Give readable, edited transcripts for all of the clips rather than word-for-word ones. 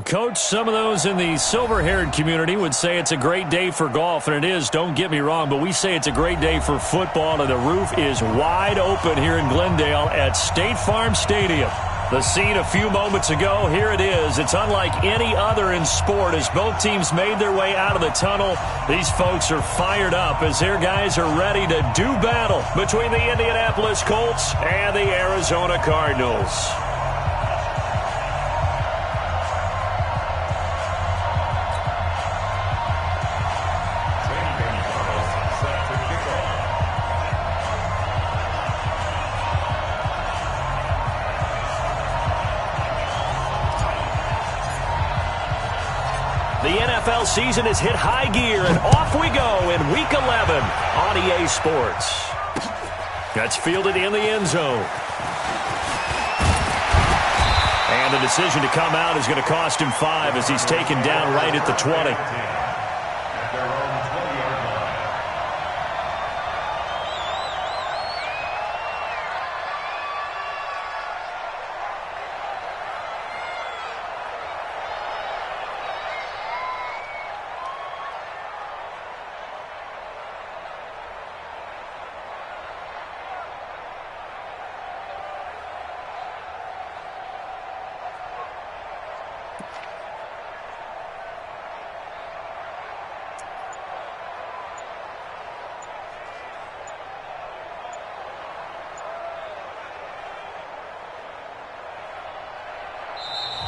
Coach, some of those in the silver-haired community would say it's a great day for golf, and it is, don't get me wrong, but we say it's a great day for football, and the roof is wide open here in Glendale at State Farm Stadium. The scene a few moments ago, here it is. It's unlike any other in sport as both teams made their way out of the tunnel. These folks are fired up as their guys are ready to do battle between the Indianapolis Colts and the Arizona Cardinals. The NFL season has hit high gear, and off we go in Week 11 on EA Sports. That's fielded in the end zone. And the decision to come out is going to cost him 5 as he's taken down right at the 20.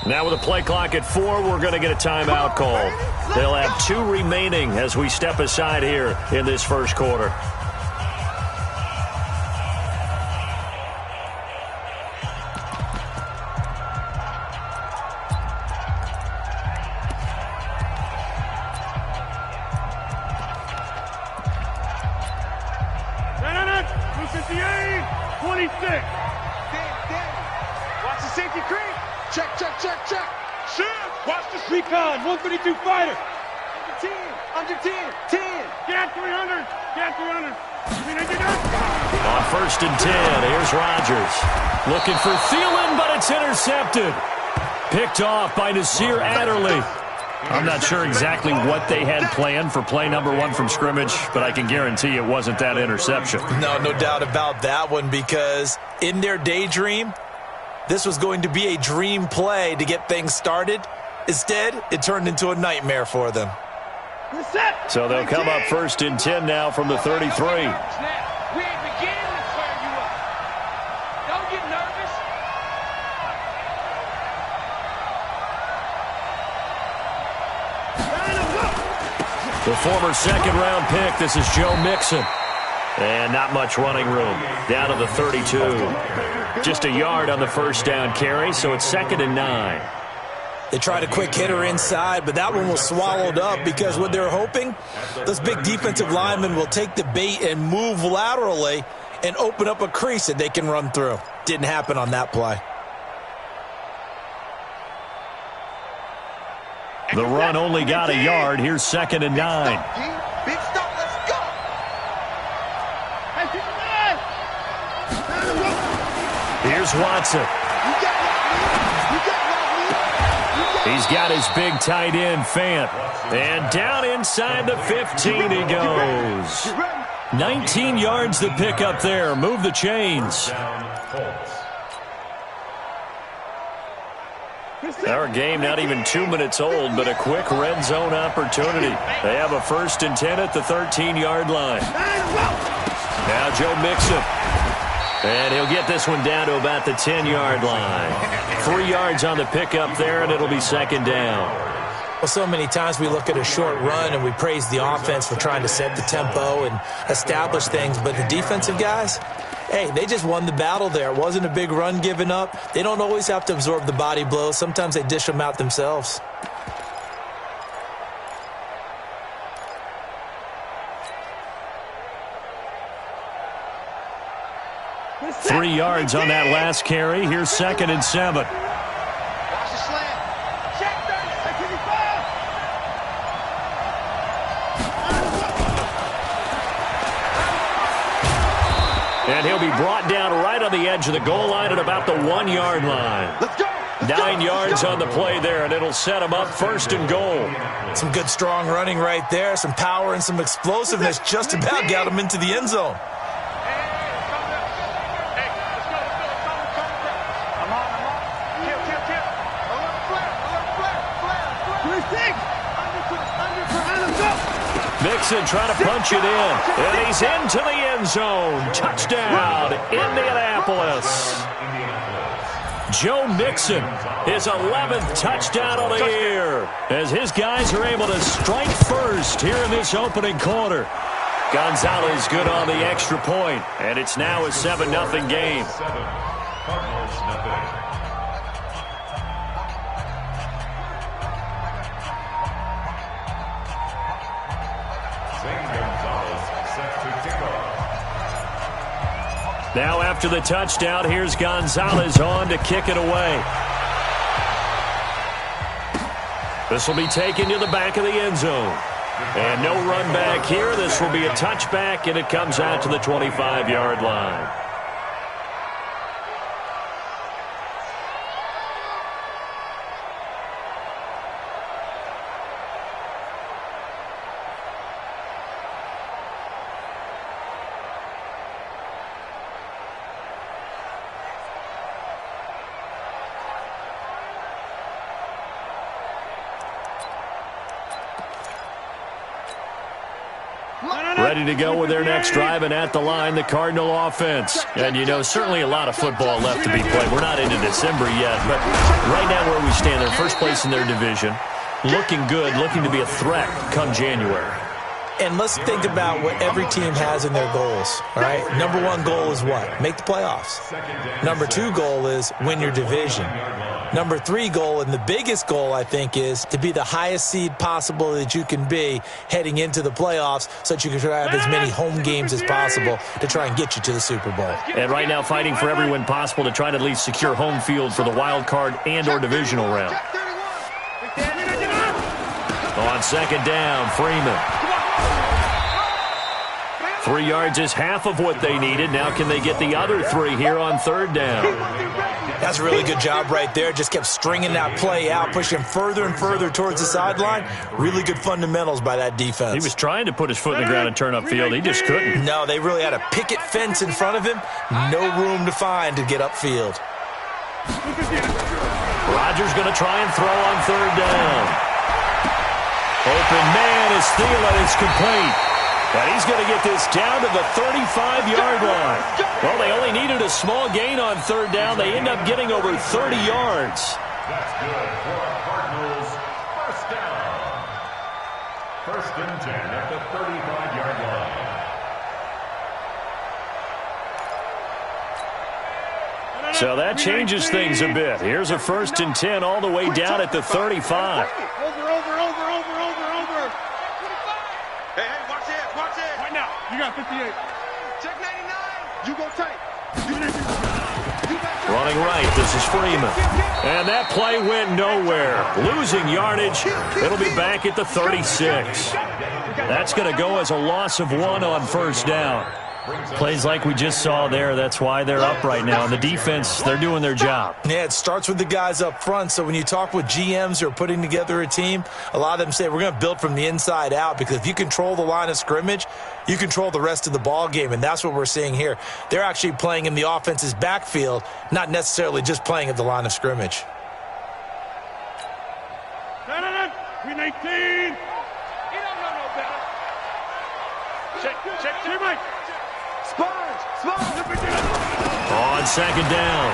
Now with a play clock at 4, we're going to get a timeout call. They'll have 2 remaining as we step aside here in this first quarter. Recon, 132 fighter. Under 10, 10. Get 300, get 300. On 1st and 10, here's Rodgers. Looking for Thielen, but it's intercepted. Picked off by Nasir Adderley. I'm not sure exactly what they had planned for play number 1 from scrimmage, but I can guarantee it wasn't that interception. No doubt about that one, because in their daydream, this was going to be a dream play to get things started. Instead, it turned into a nightmare for them. So they'll come up 1st and 10 now from the 33. We ain't beginning to square you up. Don't get nervous. The former second-round pick, this is Joe Mixon. And not much running room. Down to the 32. Just a yard on the first down carry, so it's 2nd and 9. They tried a quick hitter inside, but that one was swallowed up because what they're hoping, those big defensive linemen will take the bait and move laterally and open up a crease that they can run through. Didn't happen on that play. The run only got a yard. Here's 2nd and 9. Big stop, let's go. Here's Watson. He's got his big tight end, Fant. And down inside the 15 he goes. 19 yards to pick up there. Move the chains. Our game not even 2 minutes old, but a quick red zone opportunity. They have a 1st and 10 at the 13-yard line. Now Joe Mixon. And he'll get this one down to about the 10-yard line. 3 yards on the pickup there, and it'll be 2nd down. Well, so many times we look at a short run and we praise the offense for trying to set the tempo and establish things, but the defensive guys, hey, they just won the battle there. It wasn't a big run given up. They don't always have to absorb the body blows. Sometimes they dish them out themselves. Three yards on that last carry. Here's 2nd and 7. Watch the slant. Check 30, And he'll be brought down right on the edge of the goal line at about the 1-yard line. let's go. 9 yards on the play there, and it'll set him up 1st and goal. Some good, strong running right there. Some power and some explosiveness just about got him into the end zone. Mixon trying to punch it in, and he's into the end zone. Touchdown, Indianapolis. Joe Mixon, his 11th touchdown of the year, as his guys are able to strike first here in this opening quarter. Gonzalez good on the extra point, and it's now a 7-0 game. Now after the touchdown, here's Gonzalez on to kick it away. This will be taken to the back of the end zone. And no run back here. This will be a touchback, and it comes out to the 25-yard line. Ready to go with their next drive, and at the line, the Cardinal offense. And, you know, certainly a lot of football left to be played. We're not into December yet, but right now where we stand, they're first place in their division, looking good, looking to be a threat come January. And let's think about what every team has in their goals, all right? Number 1 goal is what? Make the playoffs. Number 2 goal is win your division. Number 3 goal, and the biggest goal, I think, is to be the highest seed possible that you can be heading into the playoffs so that you can try to have as many home games as possible to try and get you to the Super Bowl. And right now fighting for every win possible to try to at least secure home field for the wild card and or divisional round. On 2nd down, Freeman. 3 yards is half of what they needed. Now can they get the other 3 here on 3rd down? That's a really good job right there. Just kept stringing that play out, pushing further and further towards the sideline. Really good fundamentals by that defense. He was trying to put his foot in the ground and turn upfield. He just couldn't. No, they really had a picket fence in front of him. No room to find to get upfield. Rodgers going to try and throw on 3rd down. Open man is Thielen. It's complete. And he's going to get this down to the 35-yard line. Well, they only needed a small gain on 3rd down. They end up getting over 30 yards. That's good for Cardinals. 1st down. 1st and 10 at the 35-yard line. So that changes things a bit. Here's a 1st and 10 all the way down at the 35. Over. Hey, watch it. Right now, you got 58. Check 99. You go tight. Running right, this is Freeman. And that play went nowhere. Losing yardage. It'll be back at the 36. That's going to go as a loss of 1 on 1st down. Plays like we just saw there, that's why they're up right now. And the defense, they're doing their job. Yeah, it starts with the guys up front. So when you talk with GMs who are putting together a team, a lot of them say we're going to build from the inside out, because if you control the line of scrimmage, you control the rest of the ball game, and that's what we're seeing here. They're actually playing in the offense's backfield, not necessarily just playing at the line of scrimmage. 18. He don't know no better. Check, Mike. On 2nd down,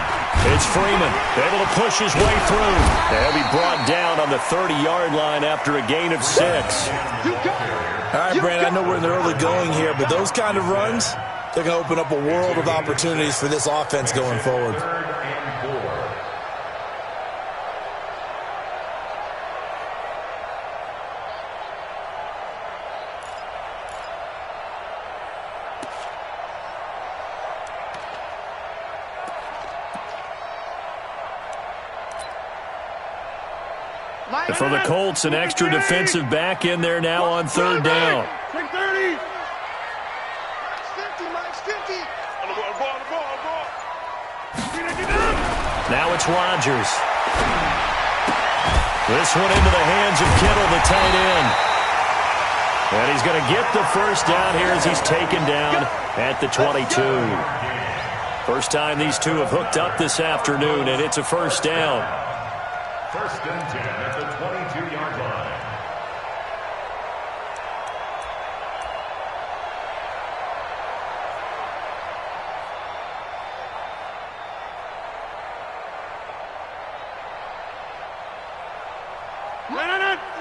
it's Freeman, able to push his way through. He'll be brought down on the 30-yard line after a gain of 6. All right, Brandon, I know we're in the early going here, but those kind of runs, they're going to open up a world of opportunities for this offense going forward. For the Colts, an extra defensive back in there now on 3rd down. Take 30. Now it's Rodgers. This one into the hands of Kittle, the tight end. And he's going to get the first down here as he's taken down at the 22. First time these two have hooked up this afternoon, and it's a first down. First and 10 at the 22-yard line.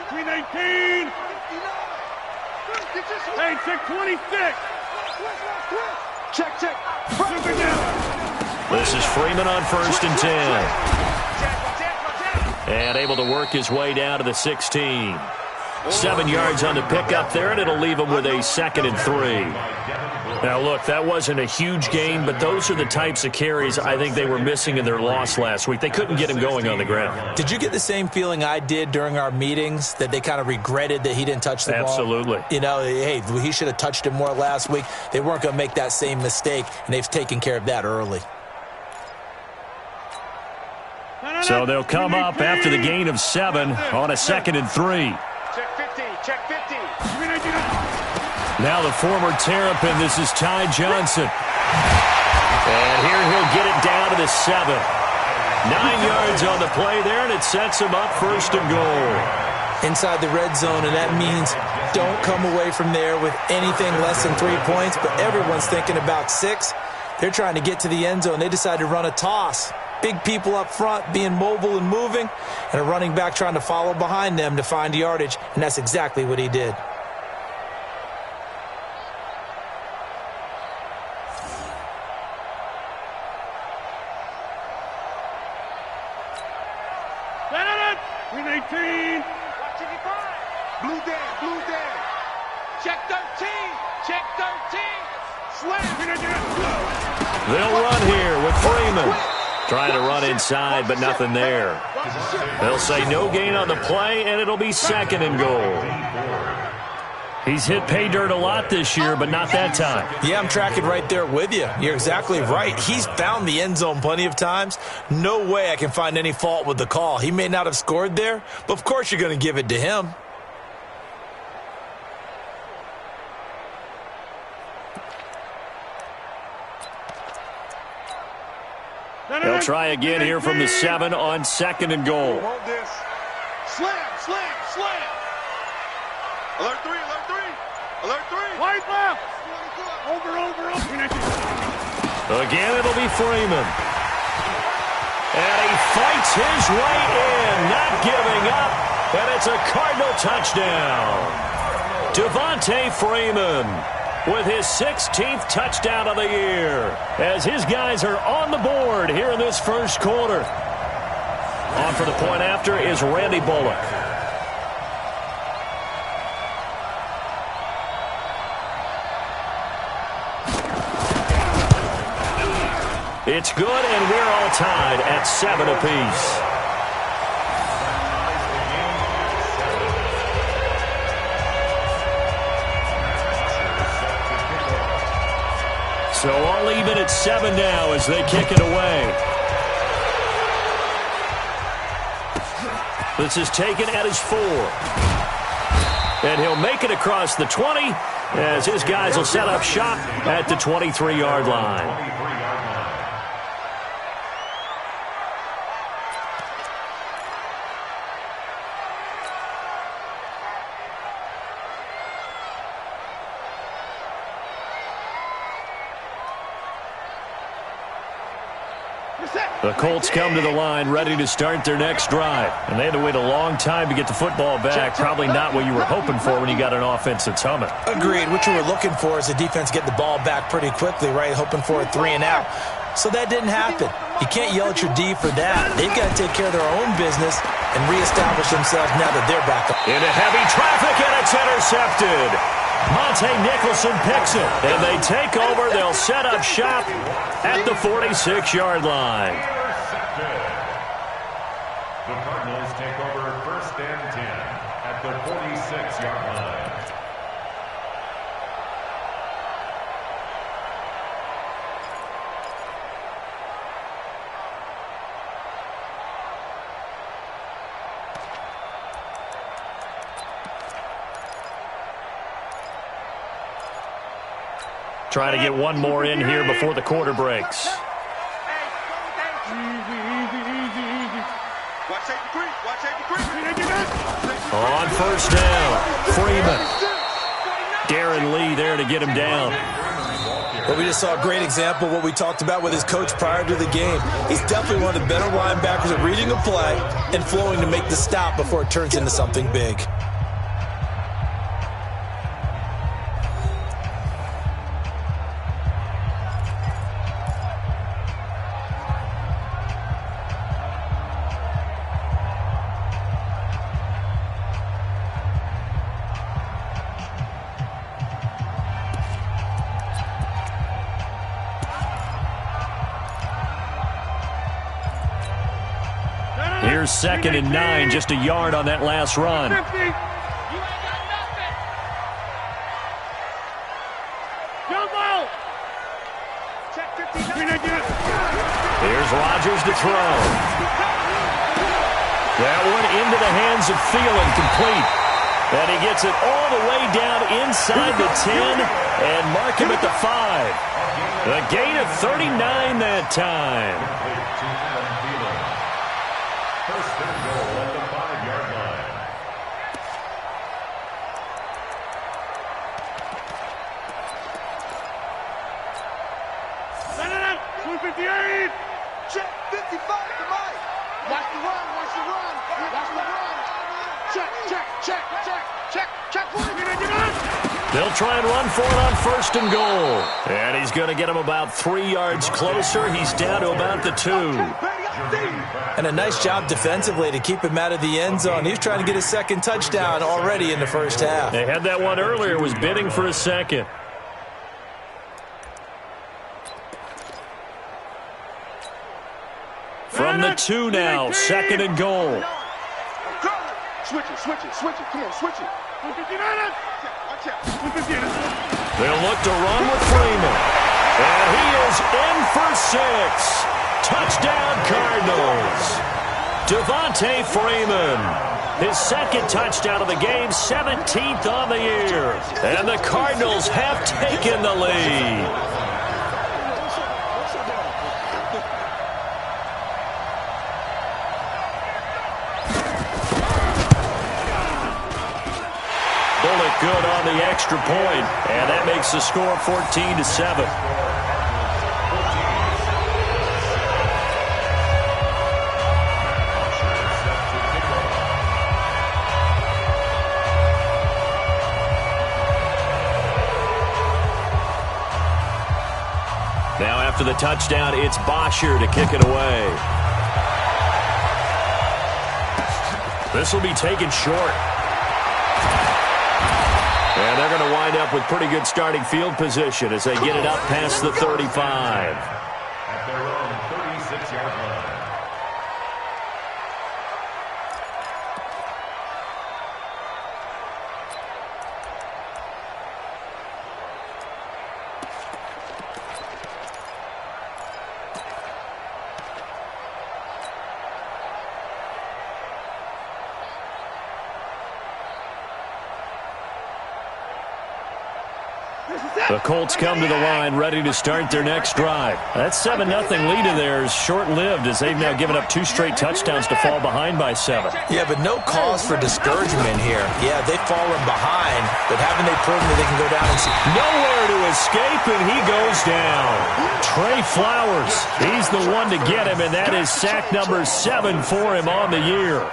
Between 18. Hey, check 26. Check. This is Freeman on first and 10. And able to work his way down to the 16. 7 yards on the pickup there, and it'll leave him with a 2nd and 3. Now, look, that wasn't a huge gain, but those are the types of carries I think they were missing in their loss last week. They couldn't get him going on the ground. Did you get the same feeling I did during our meetings, that they kind of regretted that he didn't touch the ball? Absolutely. You know, hey, he should have touched it more last week. They weren't going to make that same mistake, and they've taken care of that early. So they'll come up after the gain of 7 on a 2nd and 3. Check 50. Now the former Terrapin, this is Ty Johnson. And here he'll get it down to the 7. 9 yards on the play there, and it sets him up first and goal. Inside the red zone, and that means don't come away from there with anything less than 3 points, but everyone's thinking about 6. They're trying to get to the end zone. They decide to run a toss. Big people up front being mobile and moving, and a running back trying to follow behind them to find yardage, and that's exactly what he did. With 18. Blue dead. Check 13. Slam. They'll run here with Freeman. Trying to run inside, but nothing there. They'll say no gain on the play, and it'll be 2nd and goal. He's hit pay dirt a lot this year, but not that time. Yeah, I'm tracking right there with you. You're exactly right. He's found the end zone plenty of times. No way I can find any fault with the call. He may not have scored there, but of course you're going to give it to him. They'll try again here from the 7 on 2nd and goal. Slam. Alert 3. Wide left. Over. Again, it'll be Freeman. And he fights his way in, not giving up. And it's a Cardinal touchdown. Devontae Freeman with his 16th touchdown of the year, as his guys are on the board here in this first quarter. On for the point after is Randy Bullock. It's good, and we're all tied at 7 apiece. So all even at 7 now as they kick it away. This is taken at his 4. And he'll make it across the 20 as his guys will set up shop at the 23-yard line. The Colts come to the line ready to start their next drive. And they had to wait a long time to get the football back. Probably not what you were hoping for when you got an offense that's humming. Agreed. What you were looking for is the defense get the ball back pretty quickly, right? Hoping for a 3 and out. So that didn't happen. You can't yell at your D for that. They've got to take care of their own business and reestablish themselves now that they're back up. Into heavy traffic, and it's intercepted. Monte Nicholson picks it, and they take over. They'll set up shop at the 46-yard line. The Cardinals take over first and 10 at the 46-yard line. Trying to get one more in here before the quarter breaks. Easy. Watch safety creep. Watch safety creep. On first down, Freeman. Darren Lee there to get him down. Well, we just saw a great example of what we talked about with his coach prior to the game. He's definitely one of the better linebackers at reading a play and flowing to make the stop before it turns into something big. Here's 2nd and 9, just a yard on that last run. 50. Jumbo. Check 50. Here's Rodgers to throw. That one into the hands of Thielen, complete. And he gets it all the way down inside the 10 and mark him at the 5. The gain of 39 that time. First and goal at the 5-yard line. No. 258. Check 55 to Mike. Watch the run. Watch the run. Watch the run. Check. They'll try and run for it on first and goal. And he's going to get him about 3 yards closer. He's down to about the 2. And a nice job defensively to keep him out of the end zone. He's trying to get his second touchdown already in the first half. They had that one earlier, was bidding for a second. From the 2 now, 2nd and goal. Switch it. Come on, switch it. Watch out. They'll look to run with Freeman. And he is in for 6. Touchdown, Cardinals. Devontae Freeman. His second touchdown of the game, 17th on the year. And the Cardinals have taken the lead. Bullock good on the extra point, and that makes the score 14-7. Now after the touchdown, it's Bosher to kick it away. This will be taken short. And they're going to wind up with pretty good starting field position as they get it up past the 35. At their own 36-yard line. The Colts come to the line ready to start their next drive. That 7-0 lead of theirs short-lived as they've now given up 2 straight touchdowns to fall behind by 7. Yeah, but no cause for discouragement here. Yeah, they've fallen behind, but haven't they proven that they can go down and see? Nowhere to escape, and he goes down. Trey Flowers, he's the one to get him, and that is sack number 7 for him on the year.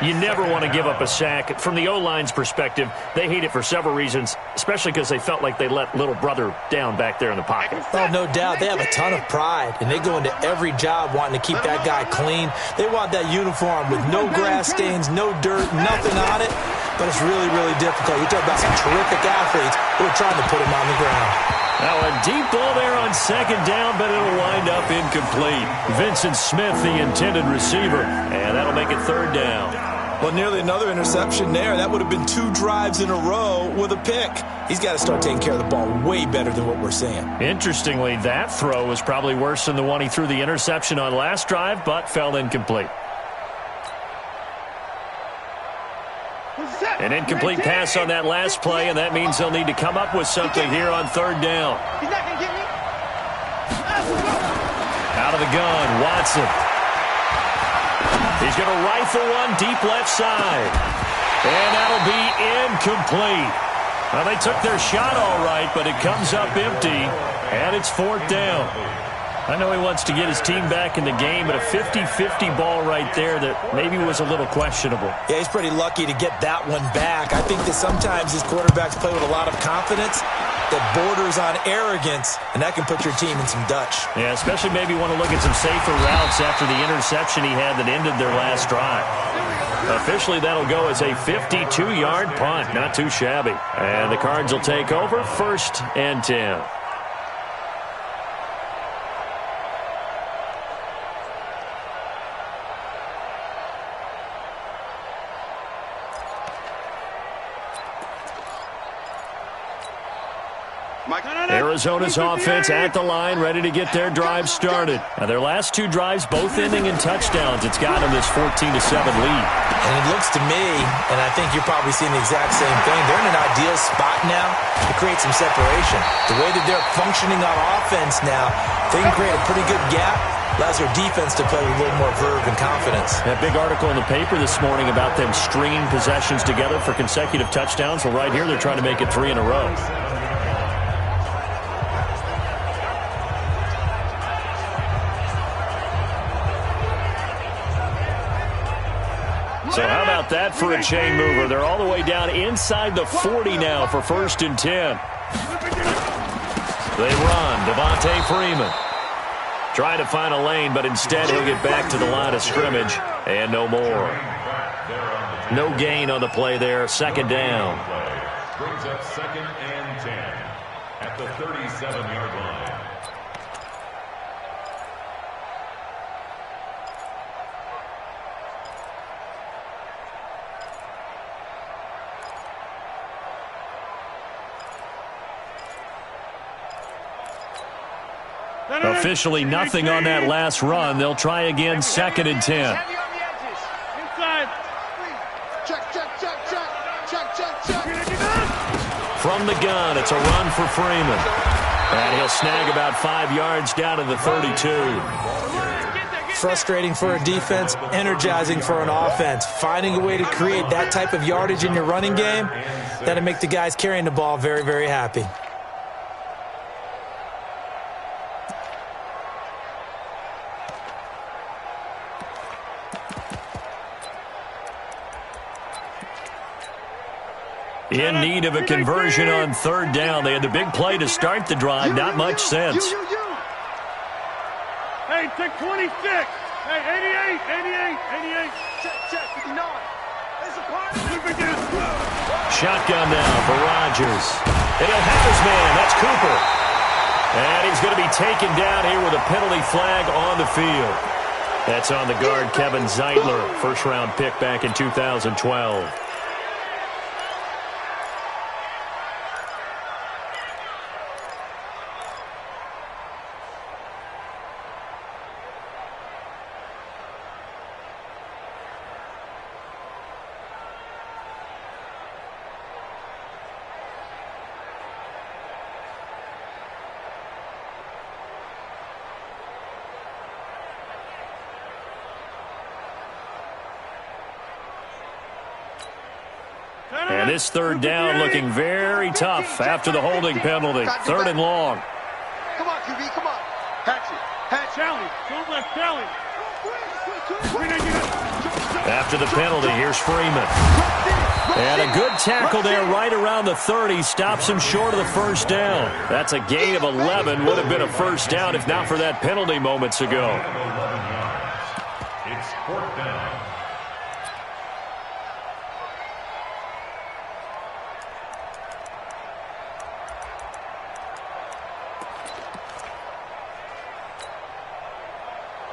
You never want to give up a sack. From the O-line's perspective, they hate it for several reasons, especially because they felt like they let little brother down back there in the pocket. Oh, no doubt. They have a ton of pride, and they go into every job wanting to keep that guy clean. They want that uniform with no grass stains, no dirt, nothing on it, but it's really, really difficult. You talk about some terrific athletes who are trying to put him on the ground. Now a deep ball there on 2nd down, but it'll wind up incomplete. Vincent Smith, the intended receiver, and that'll make it 3rd down. Well, nearly another interception there. That would have been 2 drives in a row with a pick. He's got to start taking care of the ball way better than what we're seeing. Interestingly, that throw was probably worse than the one he threw the interception on last drive, but fell incomplete. An incomplete pass on that last play, and that means they'll need to come up with something here on third down. He's not going to get me. Out of the gun, Watson. He's going to rifle one deep left side. And that'll be incomplete. Well, they took their shot all right, but it comes up empty, and it's fourth down. I know he wants to get his team back in the game, but a 50-50 ball right there that maybe was a little questionable. Yeah, he's pretty lucky to get that one back. I think that sometimes these quarterbacks play with a lot of confidence that borders on arrogance, and that can put your team in some Dutch. Yeah, especially maybe want to look at some safer routes after the interception he had that ended their last drive. Officially, that'll go as a 52-yard punt. Not too shabby. And the Cards will take over, 1st and 10. Arizona's offense at the line, ready to get their drive started. Now, their last 2 drives, both ending in touchdowns. It's got them this 14-7 lead. And it looks to me, and I think you're probably seeing the exact same thing, they're in an ideal spot now to create some separation. The way that they're functioning on offense now, they can create a pretty good gap. Allows their defense to play with a little more verve and confidence. That big article in the paper this morning about them stringing possessions together for consecutive touchdowns. Well, right here, they're trying to make it 3 in a row. So how about that for a chain mover? They're all the way down inside the 40 now for 1st and 10. They run. Devontae Freeman. Trying to find a lane, but instead he'll get back to the line of scrimmage. And no more. No gain on the play there. 2nd down. Brings up 2nd and 10 at the 37-yard line. Officially nothing on that last run. They'll try again, 2nd and 10. Inside. Check. From the gun, it's a run for Freeman. And he'll snag about 5 yards down to the 32. Frustrating for a defense, energizing for an offense. Finding a way to create that type of yardage in your running game, that'll make the guys carrying the ball very, very happy. In need of a conversion on 3rd down. They had the big play to start the drive. Not much sense. Hey, take 26. Hey, 88. Check, 59. There's a part. Shotgun now for Rodgers. And he'll have his man. That's Cooper. And he's going to be taken down here with a penalty flag on the field. That's on the guard, Kevin Zeitler. 1st-round pick back in 2012. And this 3rd down looking very tough after the holding penalty. 3rd and long. Come on, QB, come on. Hatch Charlie. Don't let Charlie. After the penalty, here's Freeman. And a good tackle there right around the 30. Stops him short of the 1st down. That's a gain of 11. Would have been a 1st down if not for that penalty moments ago. It's 4th down.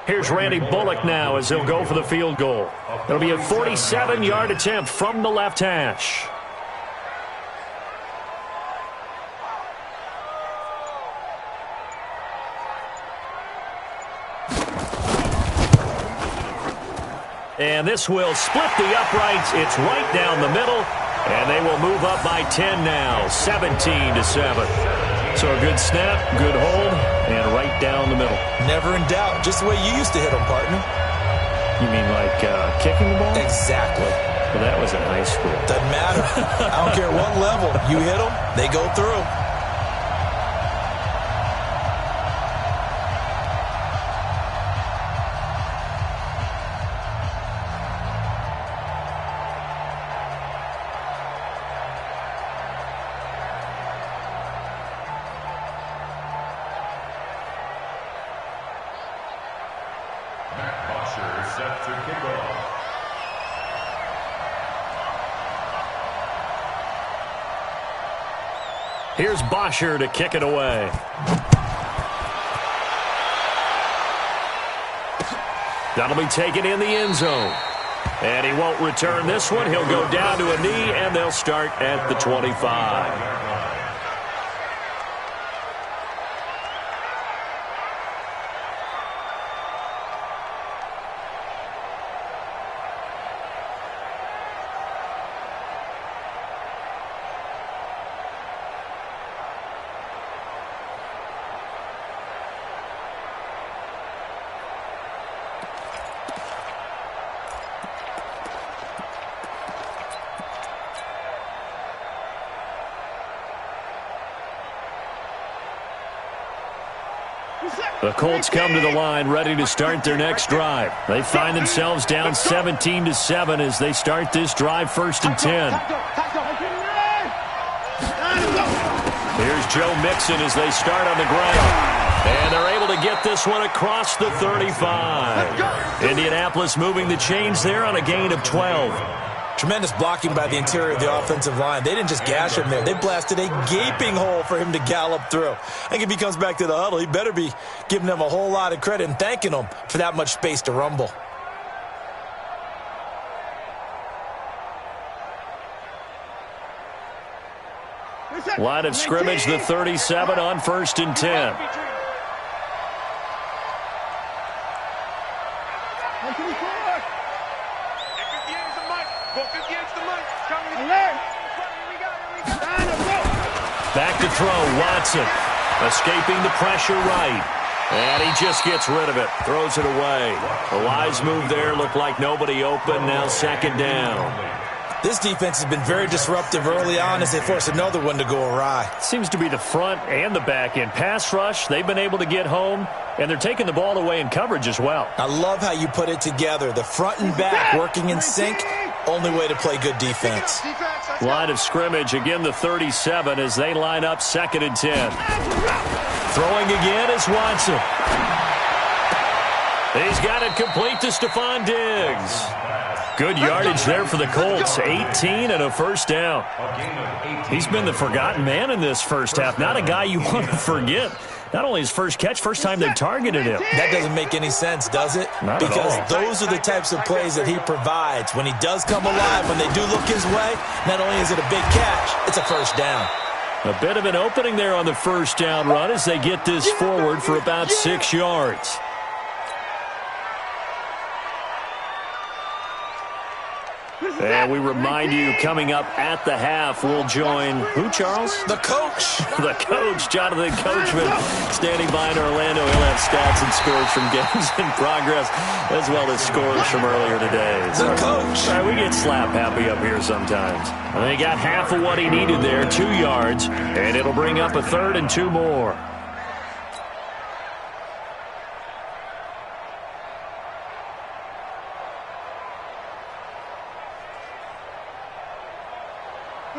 Here's Randy Bullock now as he'll go for the field goal. It'll be a 47-yard attempt from the left hash. And this will split the uprights. It's right down the middle. And they will move up by 10 now, 17-7. So a good snap, good hold, and right down the middle. Never in doubt. Just the way you used to hit them, partner. You mean like kicking the ball? Exactly. Well, that was in high school. Doesn't matter. I don't care what level. You hit them, they go through. Set to kick off. Here's Bosher to kick it away. That'll be taken in the end zone. And he won't return this one. He'll go down to a knee, and they'll start at the 25. The Colts come to the line ready to start their next drive. They find themselves down 17-7 as they start this drive 1st and 10. Here's Joe Mixon as they start on the ground. And they're able to get this one across the 35. Indianapolis moving the chains there on a gain of 12. Tremendous blocking by the interior of the offensive line. They didn't just gash him there. They blasted a gaping hole for him to gallop through. I think if he comes back to the huddle, he better be giving them a whole lot of credit and thanking them for that much space to rumble. Line of scrimmage, the 37 on 1st and 10. Back to throw, Watson. Escaping the pressure right. And he just gets rid of it. Throws it away. A wise move there. Looked like nobody open. Now 2nd down. This defense has been very disruptive early on as they force another one to go awry. Seems to be the front and the back end. Pass rush, they've been able to get home, and they're taking the ball away in coverage as well. I love how you put it together. The front and back working in sync. Only way to play good defense. Line of scrimmage, again the 37 as they line up 2nd and 10. Throwing again is Watson. He's got it complete to Stephon Diggs. Good yardage there for the Colts. 18 and a 1st down. He's been the forgotten man in this first half. Not a guy you want to forget. Not only his first catch, first time they targeted him. That doesn't make any sense, does it? Not because at all. Those are the types of plays that he provides. When he does come alive, when they do look his way, not only is it a big catch, it's a 1st down. A bit of an opening there on the 1st down run as they get this forward for about 6 yards. And we remind you, coming up at the half, we'll join who, Charles? The coach. The coach, Jonathan Coachman, standing by in Orlando. He'll have stats and scores from games in progress, as well as scores from earlier today. The coach. All right, we get slap happy up here sometimes. And they got half of what he needed there, 2 yards, and it'll bring up a 3rd and 2 more.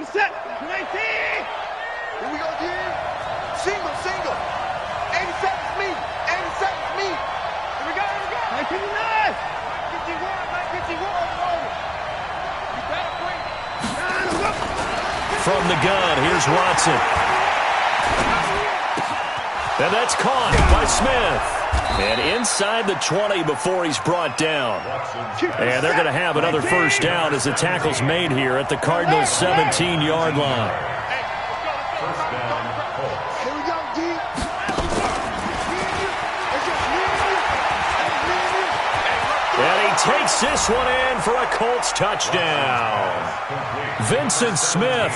Set. 19. Here we go, D. Single. 87's me. 87's me. Here we go. 19. 51. You better bring it. From the gun, here's Watson. And that's caught by Smith. And inside the 20 before he's brought down. And they're going to have another 1st down as the tackle's made here at the Cardinals' 17-yard line. Here we go, D. And he takes this one in for a Colts touchdown. Vincent Smith,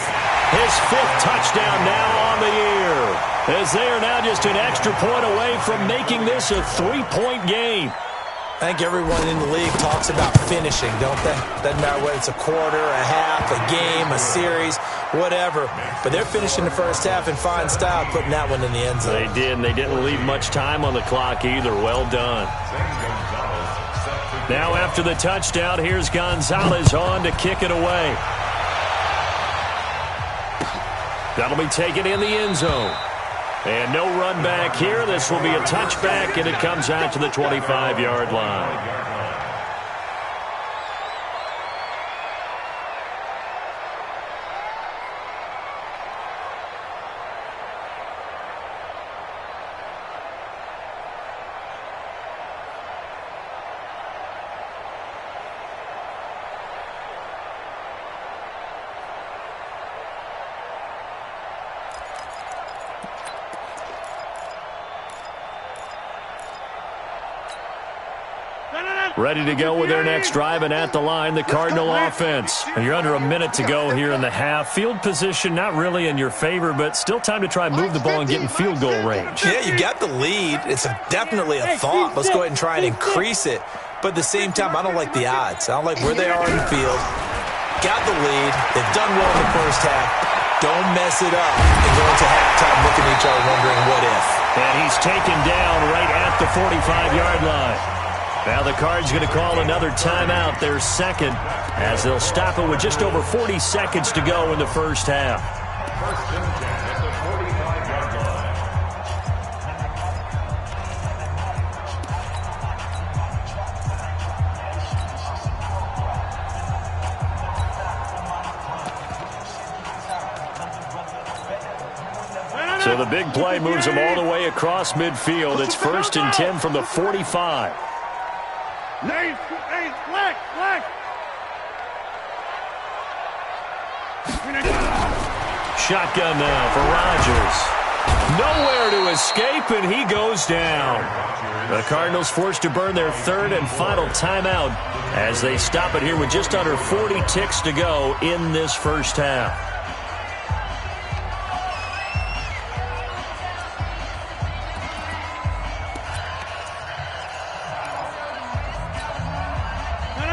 his 5th touchdown now on the year, as they are now just an extra point away from making this a 3-point game. I think everyone in the league talks about finishing, don't they? Doesn't matter whether it's a quarter, a half, a game, a series, whatever. But they're finishing the first half in fine style, putting that one in the end zone. They did, and they didn't leave much time on the clock either. Well done. Now after the touchdown, here's Gonzalez on to kick it away. That'll be taken in the end zone. And no run back here. This will be a touchback, and it comes out to the 25-yard line. Ready to go with their next drive, and at the line, the Cardinal offense. You're under a minute to go here in the half. Field position not really in your favor, but still time to try and move the ball and get in field goal range. Yeah, you got the lead. It's definitely a thought. Let's go ahead and try and increase it. But at the same time, I don't like the odds. I don't like where they are in the field. Got the lead. They've done well in the first half. Don't mess it up and go into halftime looking at each other wondering what if. And he's taken down right at the 45-yard line. Now the Cards going to call another timeout, their second, as they'll stop it with just over 40 seconds to go in the first half. First and 10 at the 45-yard line. So the big play moves them all the way across midfield. It's 1st and 10 from the 45. Black. Shotgun now for Rodgers. Nowhere to escape, and he goes down. The Cardinals forced to burn their 3rd and final timeout as they stop it here with just under 40 ticks to go in this first half.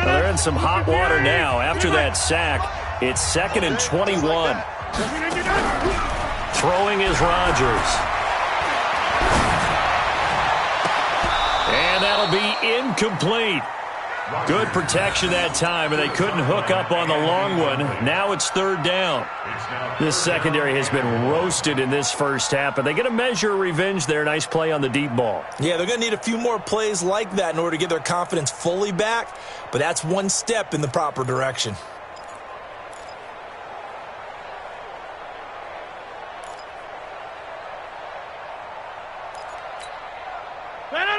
They're in some hot water now. After that sack, it's 2nd and 21. Throwing is Rodgers. And that'll be incomplete. Good protection that time, and they couldn't hook up on the long one. Now it's 3rd down. This secondary has been roasted in this first half, but they get a measure of revenge there. Nice play on the deep ball. Yeah, they're going to need a few more plays like that in order to get their confidence fully back, but that's one step in the proper direction.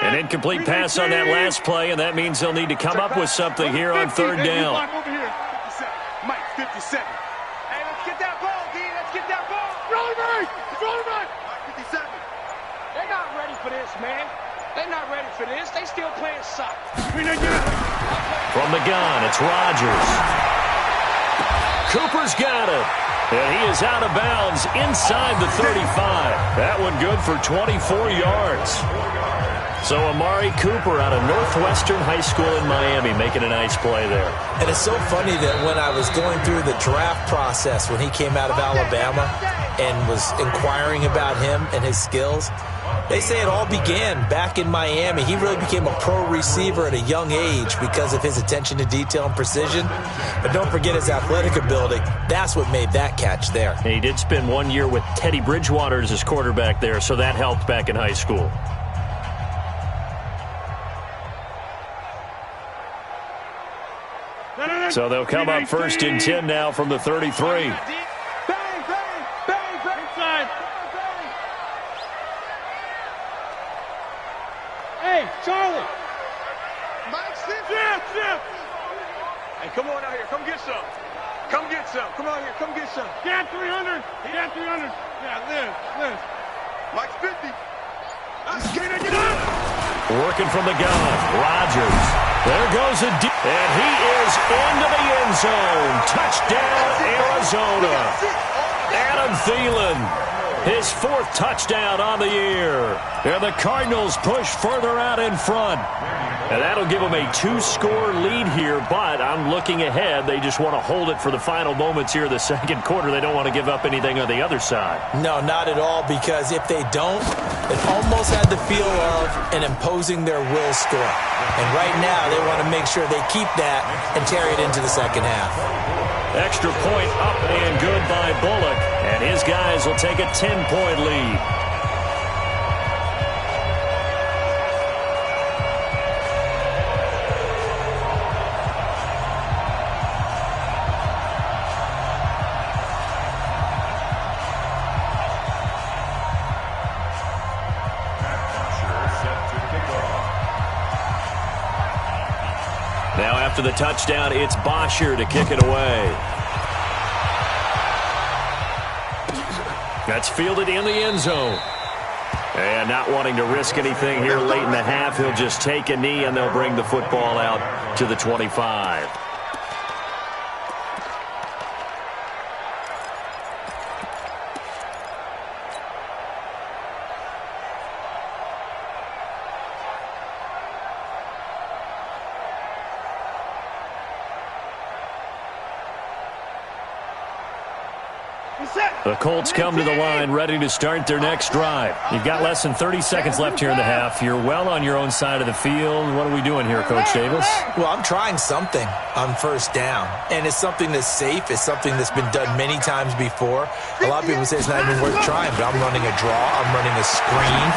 An incomplete pass on that last play, and that means they'll need to come up with something here on 3rd down. Mike, 57. Hey, let's get that ball, D. Let's get that ball. Mike, 57. They're not ready for this, man. They're not ready for this. They still playing soccer. From the gun, it's Rodgers. Cooper's got it. And he is out of bounds inside the 35. That one good for 24 yards. So Amari Cooper out of Northwestern High School in Miami making a nice play there. And it's so funny that when I was going through the draft process when he came out of Alabama and was inquiring about him and his skills, they say it all began back in Miami. He really became a pro receiver at a young age because of his attention to detail and precision. But don't forget his athletic ability. That's what made that catch there. And he did spend 1 year with Teddy Bridgewater as his quarterback there, so that helped back in high school. So they'll come up 1st and 10 now from the 33. Bang, bang, bang, bang, inside. Hey, Charlie. Mike, snip. Hey, come on out here. Come get some. Come get some. Come on here. Come get some. Get 300. Get 300. Yeah, live. Mike's 50. Can I get up? Working from the gun. Rodgers. There goes a deep. And he is into the end zone. Touchdown, Arizona. Adam Thielen, his 4th touchdown on the year. And the Cardinals push further out in front. And that'll give them a 2-score lead here, but I'm looking ahead. They just want to hold it for the final moments here of the second quarter. They don't want to give up anything on the other side. No, not at all, because if they don't, it almost had the feel of an imposing their will score. And right now, they want to make sure they keep that and carry it into the second half. Extra point up and good by Bullock, and his guys will take a 10-point lead. Now after the touchdown, it's Bosher to kick it away. That's fielded in the end zone. And not wanting to risk anything here late in the half, he'll just take a knee and they'll bring the football out to the 25. The Colts come to the line ready to start their next drive. You've got less than 30 seconds left here in the half. You're well on your own side of the field. What are we doing here, Coach Davis? Well, I'm trying something on first down, and it's something that's safe. It's something that's been done many times before. A lot of people say it's not even worth trying, but I'm running a draw. I'm running a screen.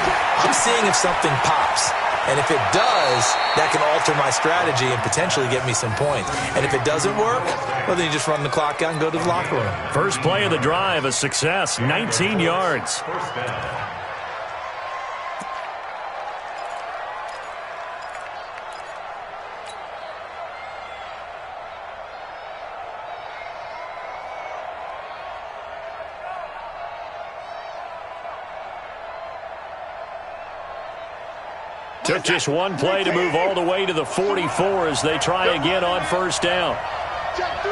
I'm seeing if something pops. And if it does, that can alter my strategy and potentially get me some points. And if it doesn't work, well, then you just run the clock out and go to the locker room. First play of the drive, a success, 19 yards. Took just one play to move all the way to the 44 as they try again on first down. Check three.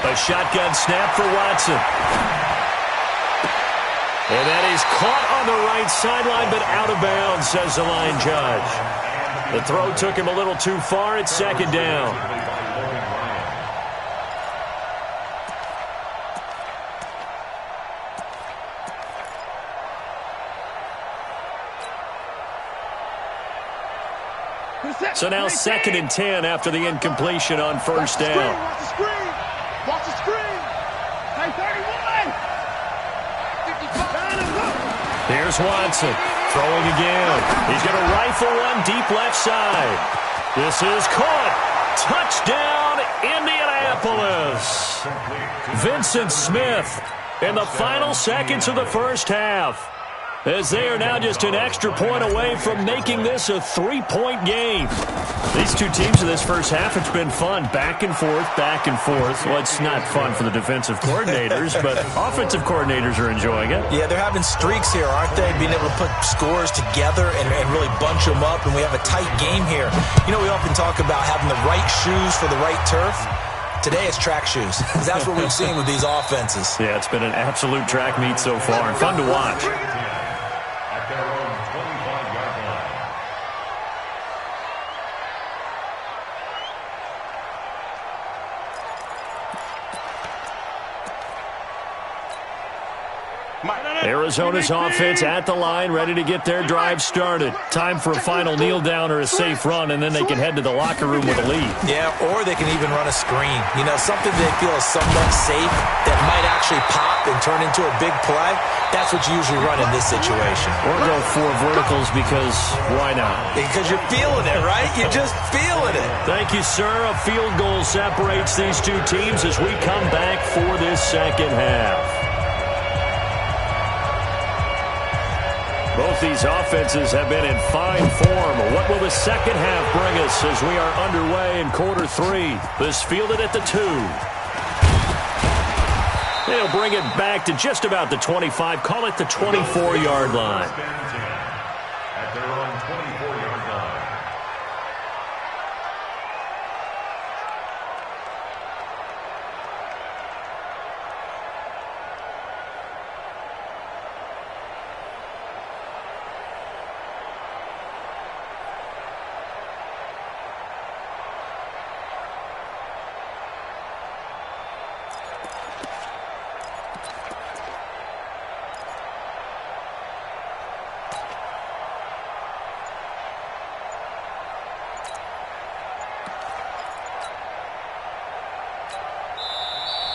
A shotgun snap for Watson. And that is caught on the right sideline, but out of bounds, says the line judge. The throw took him a little too far at second down. So now 2nd and 10 after the incompletion on first down. Watch the screen. Watch the screen. Hey, 31. Here's Watson throwing again. He's going to rifle one deep left side. This is caught. Touchdown, Indianapolis. Vincent Smith in the final seconds of the first half, as they are now just an extra point away from making this a 3-point game. These two teams in this first half, it's been fun. Back and forth, back and forth. Well, it's not fun for the defensive coordinators, but offensive coordinators are enjoying it. Yeah, they're having streaks here, aren't they? Being able to put scores together and really bunch them up, and we have a tight game here. You know, we often talk about having the right shoes for the right turf. Today it's track shoes. That's what we've seen with these offenses. Yeah, it's been an absolute track meet so far, and fun to watch. Arizona's offense at the line, ready to get their drive started. Time for a final kneel down or a safe run, and then they can head to the locker room with a lead. Yeah, or they can even run a screen. You know, something they feel is somewhat safe that might actually pop and turn into a big play. That's what you usually run in this situation. Or go 4 verticals because why not? Because you're feeling it, right? You're just feeling it. Thank you, sir. A field goal separates these two teams as we come back for this second half. Both these offenses have been in fine form. What will the second half bring us as we are underway in quarter 3? This fielded at the 2. They'll bring it back to just about the 25. Call it the 24-yard line. At their own 24-yard line.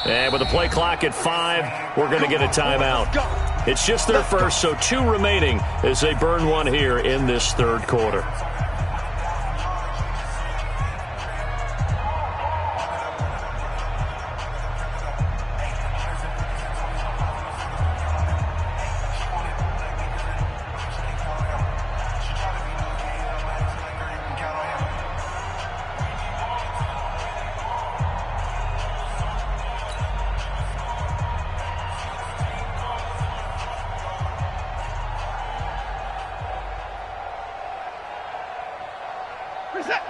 And with the play clock at 5, we're going to get a timeout. It's just their first, so 2 remaining as they burn one here in this third quarter.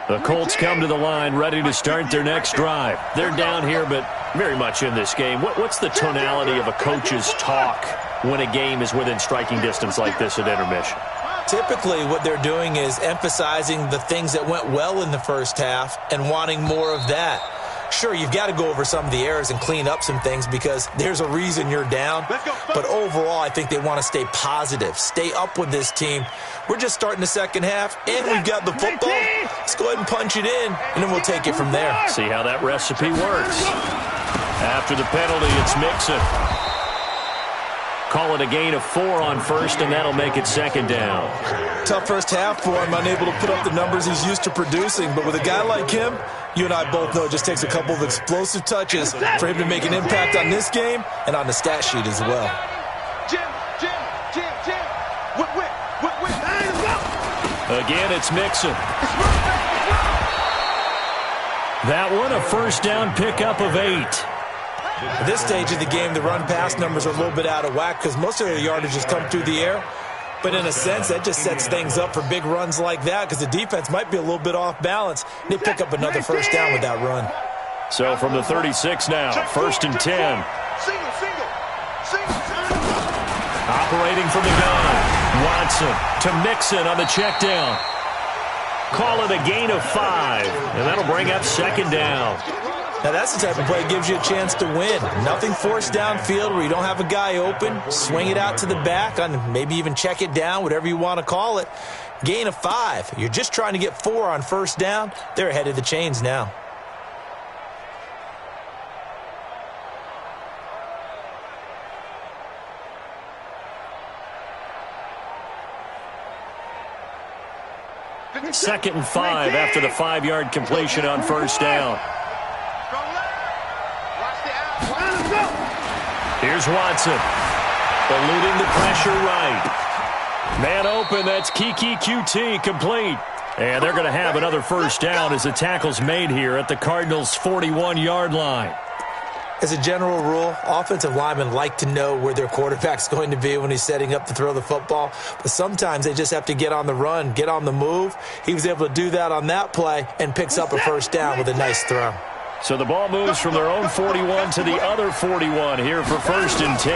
The Colts come to the line ready to start their next drive. They're down here, but very much in this game. What's the tonality of a coach's talk when a game is within striking distance like this at intermission? Typically, what they're doing is emphasizing the things that went well in the first half and wanting more of that. Sure, you've got to go over some of the errors and clean up some things because there's a reason you're down. But overall, I think they want to stay positive, stay up with this team. We're just starting the second half, and we've got the football. Let's go ahead and punch it in, and then we'll take it from there. See how that recipe works. After the penalty, it's Mixon. Call it a gain of 4 on first, and that'll make it second down. Tough first half for him, unable to put up the numbers he's used to producing. But with a guy like him, you and I both know it just takes a couple of explosive touches for him to make an impact on this game and on the stat sheet as well. Again, it's Mixon. That one, a first down pickup of 8. At this stage of the game, the run-pass numbers are a little bit out of whack because most of the yardage has come through the air. But in a sense, that just sets things up for big runs like that because the defense might be a little bit off balance. They pick up another first down with that run. So from the 36 now, first and 10. Operating from the gun. Watson to Mixon on the check down. Call it a gain of 5, and that'll bring up second down. Now, that's the type of play that gives you a chance to win. Nothing forced downfield where you don't have a guy open. Swing it out to the back, and maybe even check it down, whatever you want to call it. Gain of 5. You're just trying to get 4 on first down. They're ahead of the chains now. Second and 5 after the 5-yard completion on first down. Here's Watson. Eluding the pressure right. Man open, that's Kiki QT complete. And they're going to have another first down as the tackle's made here at the Cardinals' 41-yard line. As a general rule, offensive linemen like to know where their quarterback's going to be when he's setting up to throw the football. But sometimes they just have to get on the run, get on the move. He was able to do that on that play and picks up a first down with a nice throw. So the ball moves from their own 41 to the other 41 here for first and 10.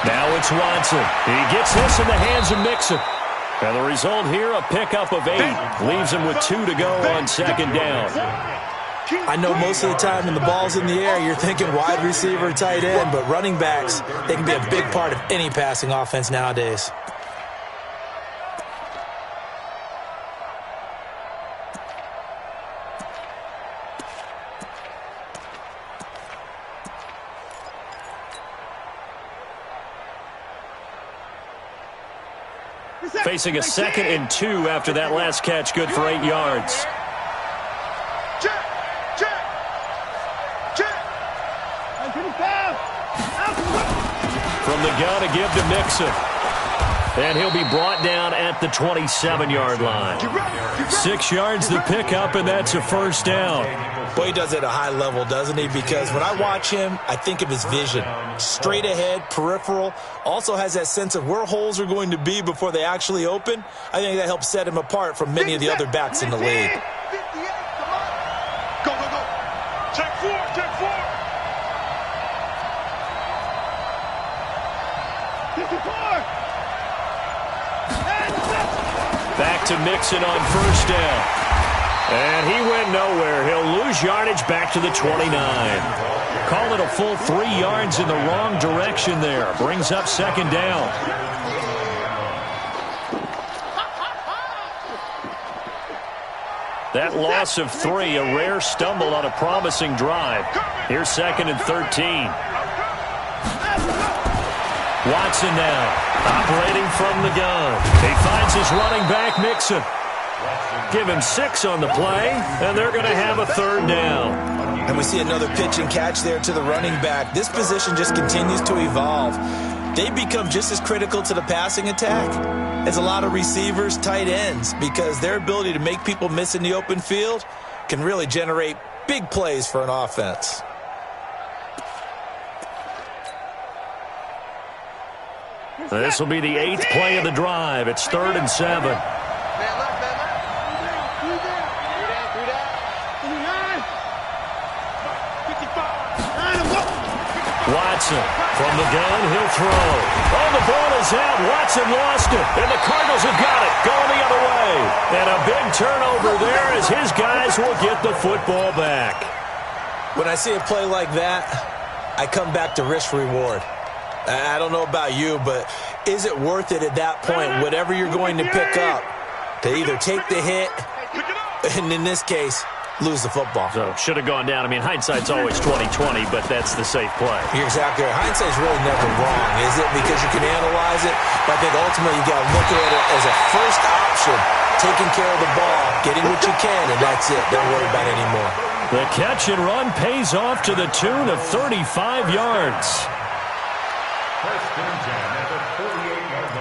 Now it's Watson. He gets this in the hands of Mixon. And the result here, a pickup of 8. Leaves him with 2 to go on second down. I know most of the time when the ball's in the air, you're thinking wide receiver, tight end, but running backs, they can be a big part of any passing offense nowadays. Facing a second and 2 after that last catch, good for 8 yards. From the gun, a give to Mixon. And he'll be brought down at the 27-yard line. 6 yards the pickup, and that's a first down. Well, he does it at a high level, doesn't he? Because when I watch him, I think of his vision. Straight ahead, peripheral, also has that sense of where holes are going to be before they actually open. I think that helps set him apart from many of the other backs in the league. Go, go, go. Check four, check four. 54. Back to Mixon on first down. And he went nowhere. He'll lose yardage back to the 29. Call it a full 3 yards in the wrong direction there. Brings up second down. That loss of 3, a rare stumble on a promising drive. Here's second and 13. Watson now, operating from the gun. He finds his running back, Mixon. Give him 6 on the play, and they're going to have a third down. And we see another pitch and catch there to the running back. This position just continues to evolve. They become just as critical to the passing attack as a lot of receivers, tight ends, because their ability to make people miss in the open field can really generate big plays for an offense. This will be the 8th play of the drive. It's 3rd and 7. Watson from the gun, he'll throw. Oh, the ball is out. Watson lost it, and the Cardinals have got it. Going the other way. And a big turnover there as his guys will get the football back. When I see a play like that, I come back to risk-reward. I don't know about you, but is it worth it at that point, whatever you're going to pick up, to either take the hit, and in this case, lose the football? So, should have gone down. I mean, hindsight's always 20/20, but that's the safe play. You're exactly right. Hindsight's really never wrong, is it? Because you can analyze it, but I think ultimately you got to look at it as a first option, taking care of the ball, getting what you can, and that's it. Don't worry about it anymore. The catch and run pays off to the tune of 35 yards. First and 10 at the 48-yard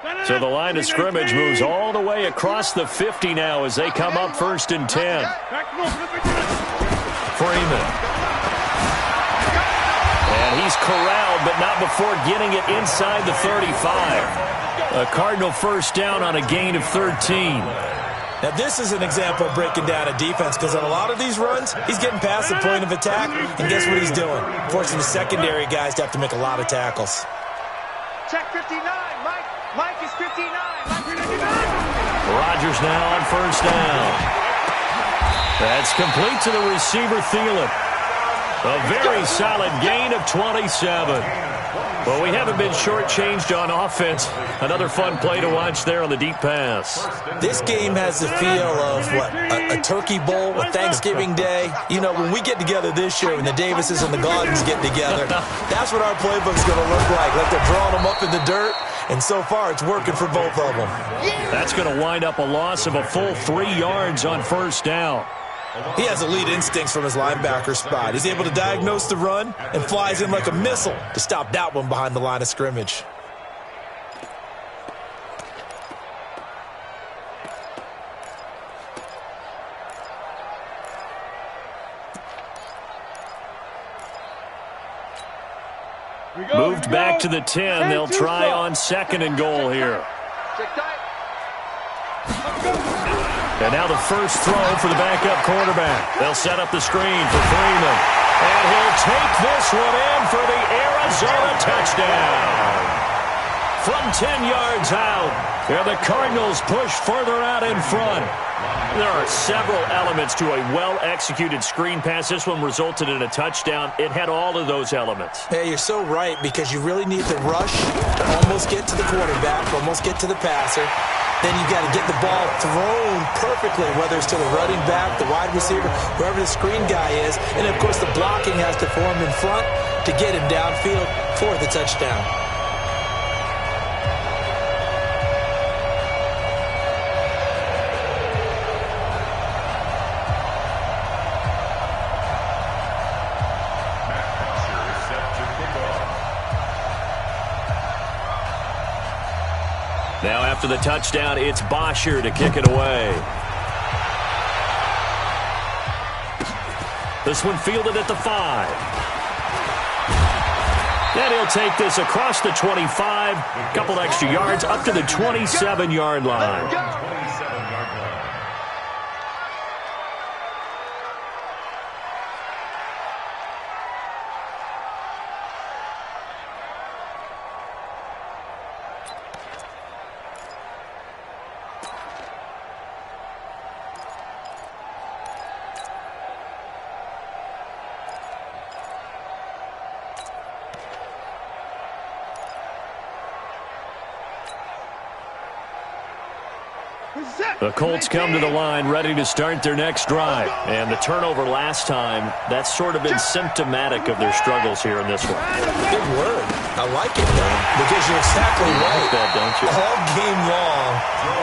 line. So the line of scrimmage moves all the way across the 50 now as they come up 1st and 10. Freeman. And he's corralled, but not before getting it inside the 35. A Cardinal first down on a gain of 13. Now, this is an example of breaking down a defense, because on a lot of these runs, he's getting past the point of attack, and guess what he's doing? Forcing the secondary guys to have to make a lot of tackles. Check 59, Mike. Mike is 59. Mike 59. Rodgers now on first down. That's complete to the receiver, Thielen. A very solid gain of 27. Well, we haven't been shortchanged on offense. Another fun play to watch there on the deep pass. This game has the feel of, a turkey bowl, a Thanksgiving day. You know, when we get together this year, when the Davises and the Gaudens get together, that's what our playbook's going to look like they're drawing them up in the dirt, and so far it's working for both of them. That's going to wind up a loss of a full 3 yards on first down. He has elite instincts from his linebacker spot. He's able to diagnose the run and flies in like a missile to stop that one behind the line of scrimmage. Moved back to the 10. They'll try on 2nd and goal here. And now the first throw for the backup quarterback. They'll set up the screen for Freeman. And he'll take this one in for the Arizona touchdown. From 10 yards out, the Cardinals push further out in front. There are several elements to a well-executed screen pass. This one resulted in a touchdown. It had all of those elements. Hey, you're so right, because you really need to rush to almost get to the quarterback, almost get to the passer. Then you got to get the ball thrown perfectly, whether it's to the running back, the wide receiver, whoever the screen guy is. And, of course, the blocking has to form in front to get him downfield for the touchdown. After the touchdown, it's Bosher to kick it away. This one fielded at the 5. And he'll take this across the 25, a couple extra yards, up to the 27-yard line. The Colts come to the line ready to start their next drive. And the turnover last time, that's sort of been symptomatic of their struggles here in this one. Good word. I like it, though, because you're exactly right. You like that, don't you? All game long,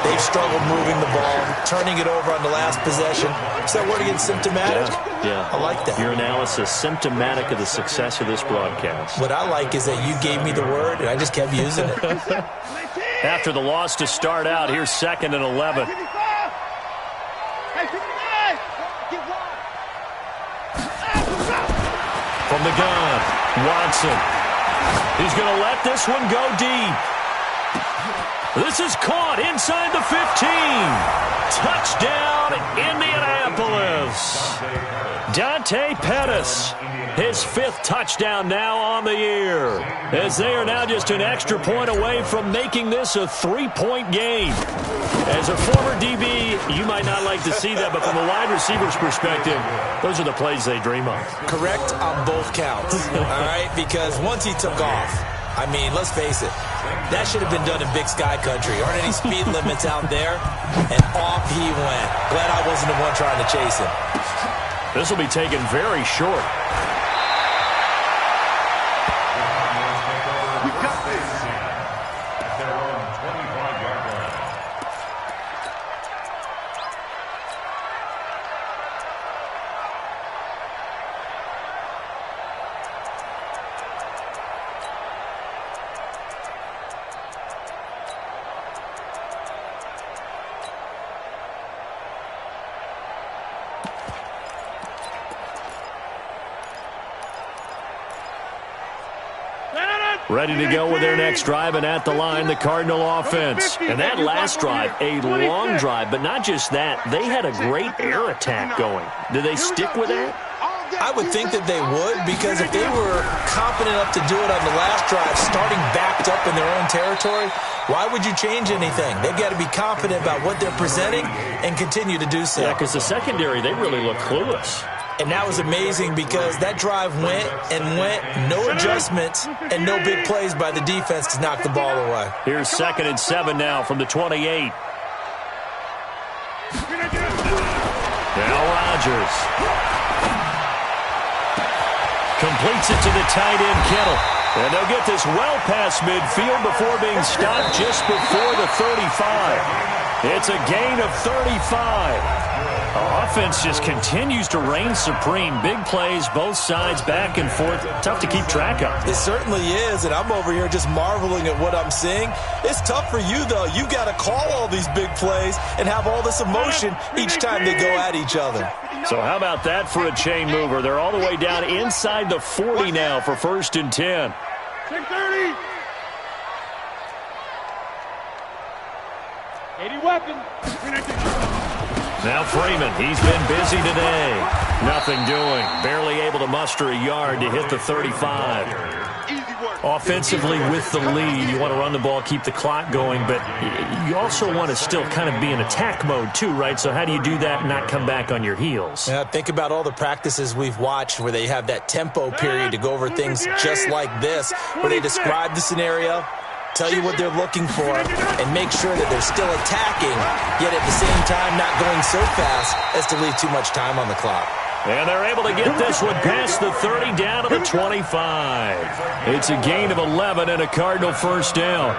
they've struggled moving the ball, turning it over on the last possession. Is that word again, symptomatic? Yeah. I like that. Your analysis, symptomatic of the success of this broadcast. What I like is that you gave me the word, and I just kept using it. After the loss to start out, here's 2nd and 11. From the gun, Watson. He's going to let this one go deep. This is caught inside the 15. Touchdown, Indianapolis. Dante Pettis, his 5th touchdown now on the year, as they are now just an extra point away from making this a 3-point game. As a former DB, you might not like to see that, but from a wide receiver's perspective, those are the plays they dream of. Correct on both counts, all right? Because once he took off, I mean, let's face it, that should have been done in Big Sky Country. Aren't any speed limits out there? And off he went. Glad I wasn't the one trying to chase him. This will be taken very short. We got this at their own 25-yard line. Ready to go with their next drive, and at the line, the Cardinal offense. And that last drive, a long drive, but not just that. They had a great air attack going. Do they stick with that? I would think that they would, because if they were confident enough to do it on the last drive, starting backed up in their own territory, why would you change anything? They've got to be confident about what they're presenting and continue to do so. Yeah, because the secondary, they really look clueless. And that was amazing because that drive went and went, no adjustments and no big plays by the defense to knock the ball away. Here's 2nd and 7 now from the 28. Now Rodgers completes it to the tight end, Kittle. And they'll get this well past midfield before being stopped just before the 35. It's a gain of 35. Offense just continues to reign supreme. Big plays, both sides, back and forth. Tough to keep track of. It certainly is, and I'm over here just marveling at what I'm seeing. It's tough for you, though. You got to call all these big plays and have all this emotion each time they go at each other. So how about that for a chain mover? They're all the way down inside the 40 now for 1st and 10. 630. 80 weapons. Now Freeman, he's been busy today. Nothing doing. Barely able to muster a yard to hit the 35. Offensively with the lead, you want to run the ball, keep the clock going, but you also want to still kind of be in attack mode too, right? So how do you do that and not come back on your heels? Yeah, think about all the practices we've watched where they have that tempo period to go over things just like this, where they describe the scenario, tell you what they're looking for, and make sure that they're still attacking, yet at the same time not going so fast as to leave too much time on the clock. And they're able to get this one past the 30 down to the 25. It's a gain of 11 and a Cardinal first down.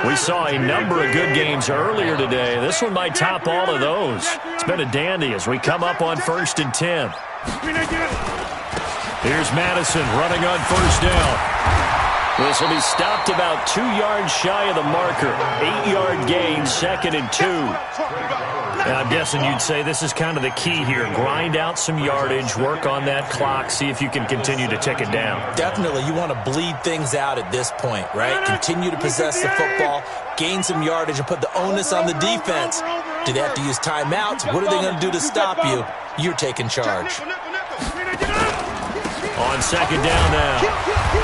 We saw a number of good games earlier today. This one might top all of those. It's been a dandy as we come up on 1st and 10. Here's Madison running on 1st down. This will be stopped about 2 yards shy of the marker. 8-yard gain, 2nd and 2. I'm guessing you'd say this is kind of the key here. Grind out some yardage, work on that clock, see if you can continue to tick it down. Definitely, you want to bleed things out at this point, right? Continue to possess the football, gain some yardage, and put the onus on the defense. Do they have to use timeouts? What are they going to do to stop you? You're taking charge. On 2nd down now,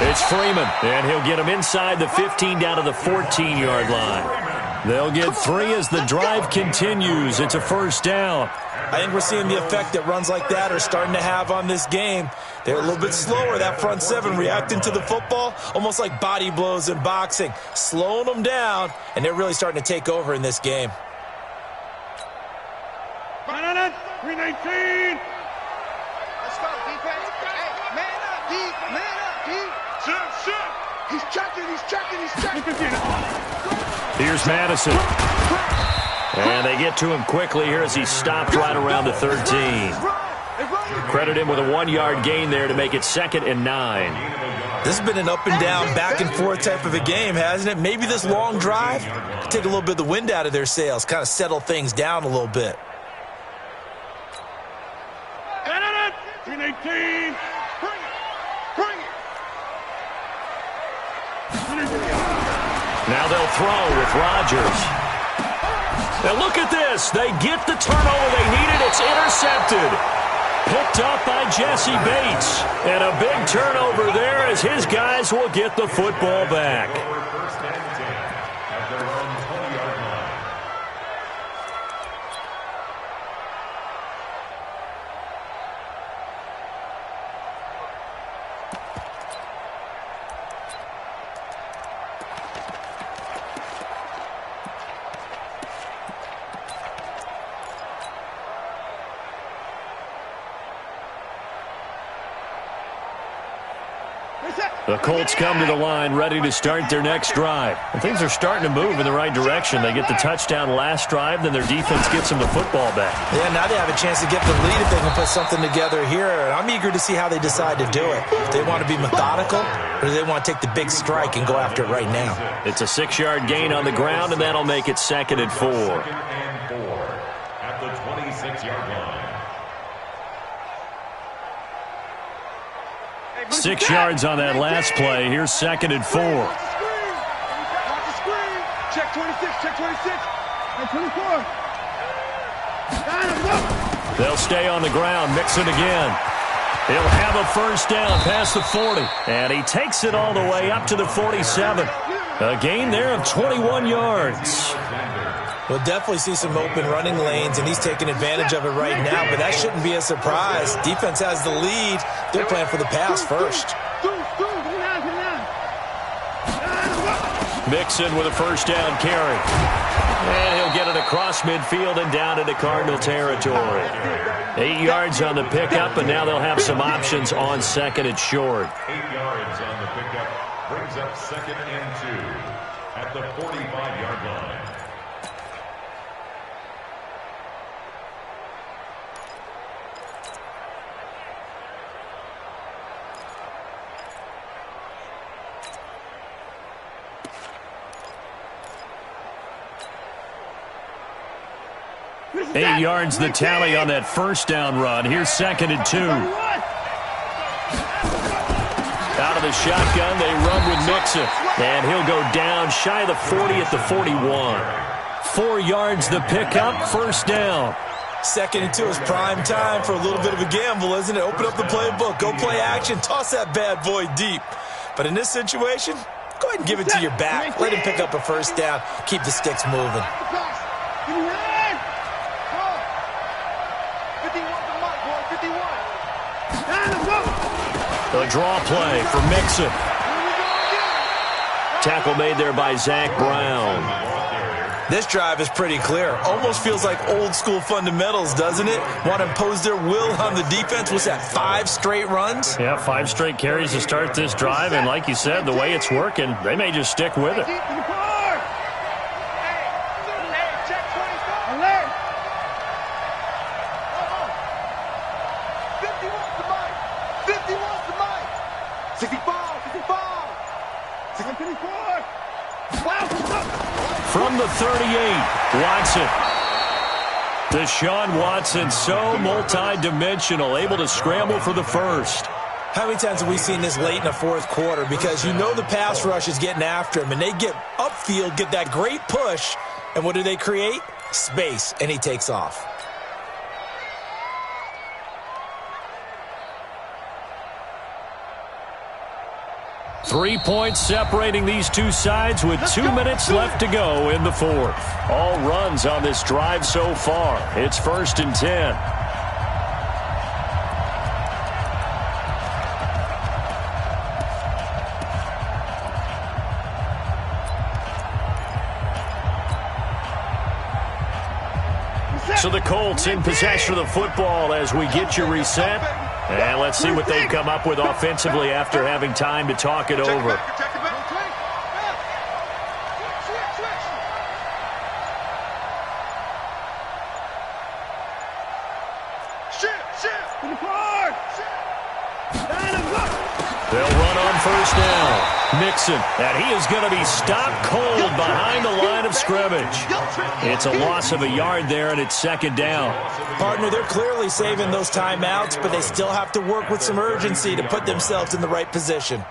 it's Freeman, and he'll get him inside the 15 down to the 14-yard line. They'll get 3 as the drive continues. It's a 1st down. I think we're seeing the effect that runs like that are starting to have on this game. They're a little bit slower, that front 7, reacting to the football, almost like body blows in boxing, slowing them down, and they're really starting to take over in this game. 319. Let's go, defense. Hey, man up, D. Man up, D. Shut. He's checking. Here's Madison. And they get to him quickly here as he stopped right around the 13. Credit him with a 1-yard gain there to make it 2nd and 9. This has been an up and down, back and forth type of a game, hasn't it? Maybe this long drive could take a little bit of the wind out of their sails, kind of settle things down a little bit. 319. Bring it. Now they'll throw with Rodgers. Now look at this. They get the turnover they needed. It's intercepted. Picked up by Jesse Bates. And a big turnover there as his guys will get the football back. First and 10 at their own 20-yard line. The Colts come to the line ready to start their next drive. And things are starting to move in the right direction. They get the touchdown last drive, then their defense gets them the football back. Yeah, now they have a chance to get the lead if they can put something together here. And I'm eager to see how they decide to do it. If they want to be methodical, or do they want to take the big strike and go after it right now? It's a 6-yard gain on the ground, and that'll make it 2nd and 4. 2nd and 4 at the 26-yard line. 6 yards on that last play. Here's 2nd and 4. Check 26. Check 24. They'll stay on the ground. Mixon again. He'll have a 1st down past the 40. And he takes it all the way up to the 47. A gain there of 21 yards. We'll definitely see some open running lanes, and he's taking advantage of it right now, but that shouldn't be a surprise. Defense has the lead. They're playing for the pass first. Mixon with a 1st down carry. And he'll get it across midfield and down into Cardinal territory. 8 yards on the pickup, and now they'll have some options on 2nd and short. 8 yards on the pickup brings up 2nd and 2 at the 45-yard line. Eight yards the tally on that 1st down run. Here's 2nd and 2. Out of the shotgun, they run with Mixon. And he'll go down shy of the 40 at the 41. 4 yards the pickup, 1st down. 2nd and 2 is prime time for a little bit of a gamble, isn't it? Open up the playbook, go play action, toss that bad boy deep. But in this situation, go ahead and give it to your back. Let him pick up a 1st down, keep the sticks moving. A draw play for Mixon. Tackle made there by Zach Brown. This drive is pretty clear. Almost feels like old school fundamentals, doesn't it? Want to impose their will on the defense. What's that, 5 straight runs? Yeah, 5 straight carries to start this drive. And like you said, the way it's working, they may just stick with it. From the 38, Watson. Deshaun Watson, so multi-dimensional, able to scramble for the first. How many times have we seen this late in the fourth quarter? Because you know the pass rush is getting after him, and they get upfield, get that great push, and what do they create? Space, and he takes off. Three points separating these two sides with 2 minutes left to go in the fourth. All runs on this drive so far. It's 1st and 10. So the Colts in possession of the football as we get you reset. And let's see what they've come up with offensively after having time to talk it over. They'll run on first down. Mixon, and he is going to be stopped cold behind the line of scrimmage. It's a loss of a yard there, and it's 2nd down. Partner, they're clearly saving those timeouts, but they still have to work with some urgency to put themselves in the right position.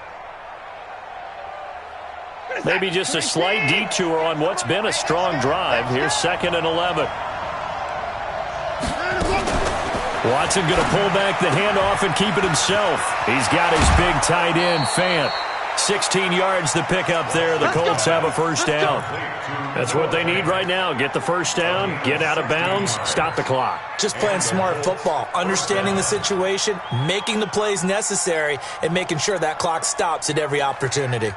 Maybe just a slight detour on what's been a strong drive. Here's 2nd and 11. Watson going to pull back the handoff and keep it himself. He's got his big tight end, Fant. 16 yards to pick up there. The Colts have a first down. That's what they need right now. Get the first down, get out of bounds, stop the clock. Just playing smart football, understanding the situation, making the plays necessary, and making sure that clock stops at every opportunity.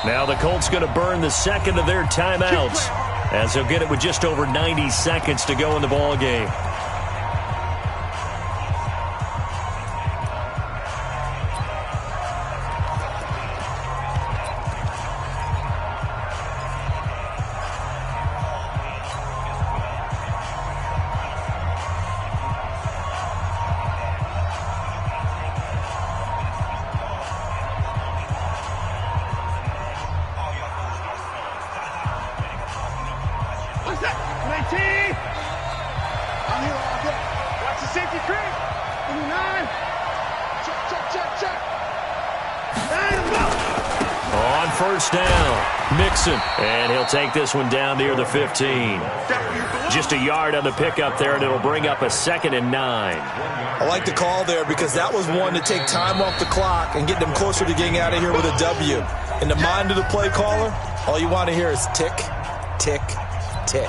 Now the Colts going to burn the second of their timeouts as they'll get it with just over 90 seconds to go in the ball game. First down, Mixon, and he'll take this one down near the 15. Just a yard on the pickup there, and it'll bring up a 2nd and 9. I like the call there because that was one to take time off the clock and get them closer to getting out of here with a W. In the mind of the play caller, all you want to hear is tick, tick, tick.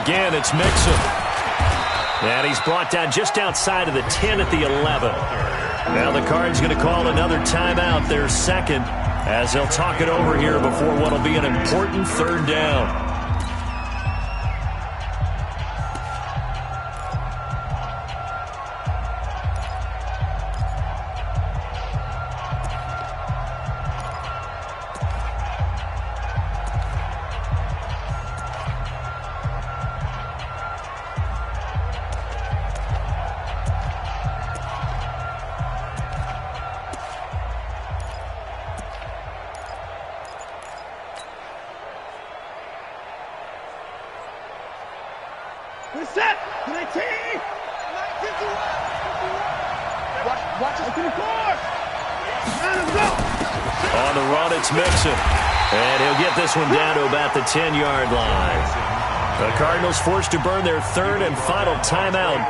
Again, it's Mixon. And he's brought down just outside of the 10 at the 11. Now the Cards going to call another timeout, their second, as they'll talk it over here before what will be an important 3rd down. Set! 19! Watch us to the course! On the run, it's Mixon. And he'll get this one down to about the 10-yard line. The Cardinals forced to burn their third and final timeout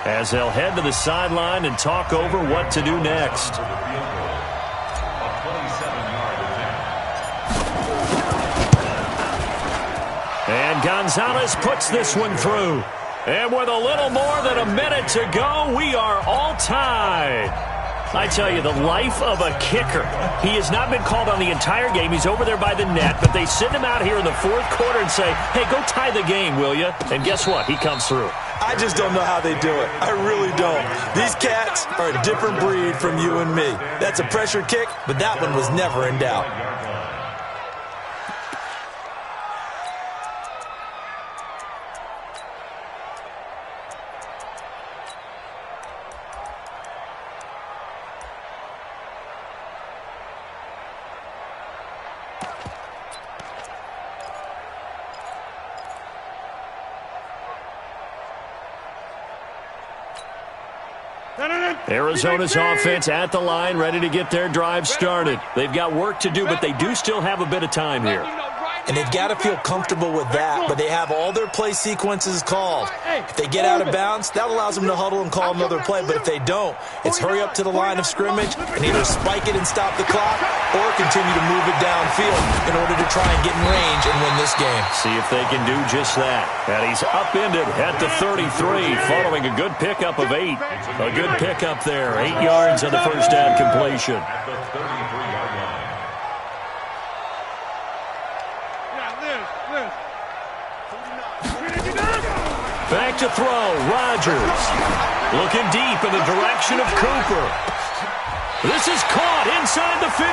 as they'll head to the sideline and talk over what to do next. And Gonzalez puts this one through. And with a little more than a minute to go, we are all tied. I tell you, the life of a kicker. He has not been called on the entire game. He's over there by the net, but they send him out here in the fourth quarter and say, hey, go tie the game, will you? And guess what? He comes through. I just don't know how they do it. I really don't. These cats are a different breed from you and me. That's a pressure kick, but that one was never in doubt. Arizona's offense at the line, ready to get their drive started. They've got work to do, but they do still have a bit of time here. And they've got to feel comfortable with that, but they have all their play sequences called. If they get out of bounds, that allows them to huddle and call another play, but if they don't, it's hurry up to the line of scrimmage and either spike it and stop the clock or continue to move it downfield in order to try and get in range and win this game. See if they can do just that. And he's upended at the 33 following a good pickup of 8. A good pickup there, 8 yards on the first down completion. Back to throw, Rodgers. Looking deep in the direction of Cooper. This is caught inside the 15.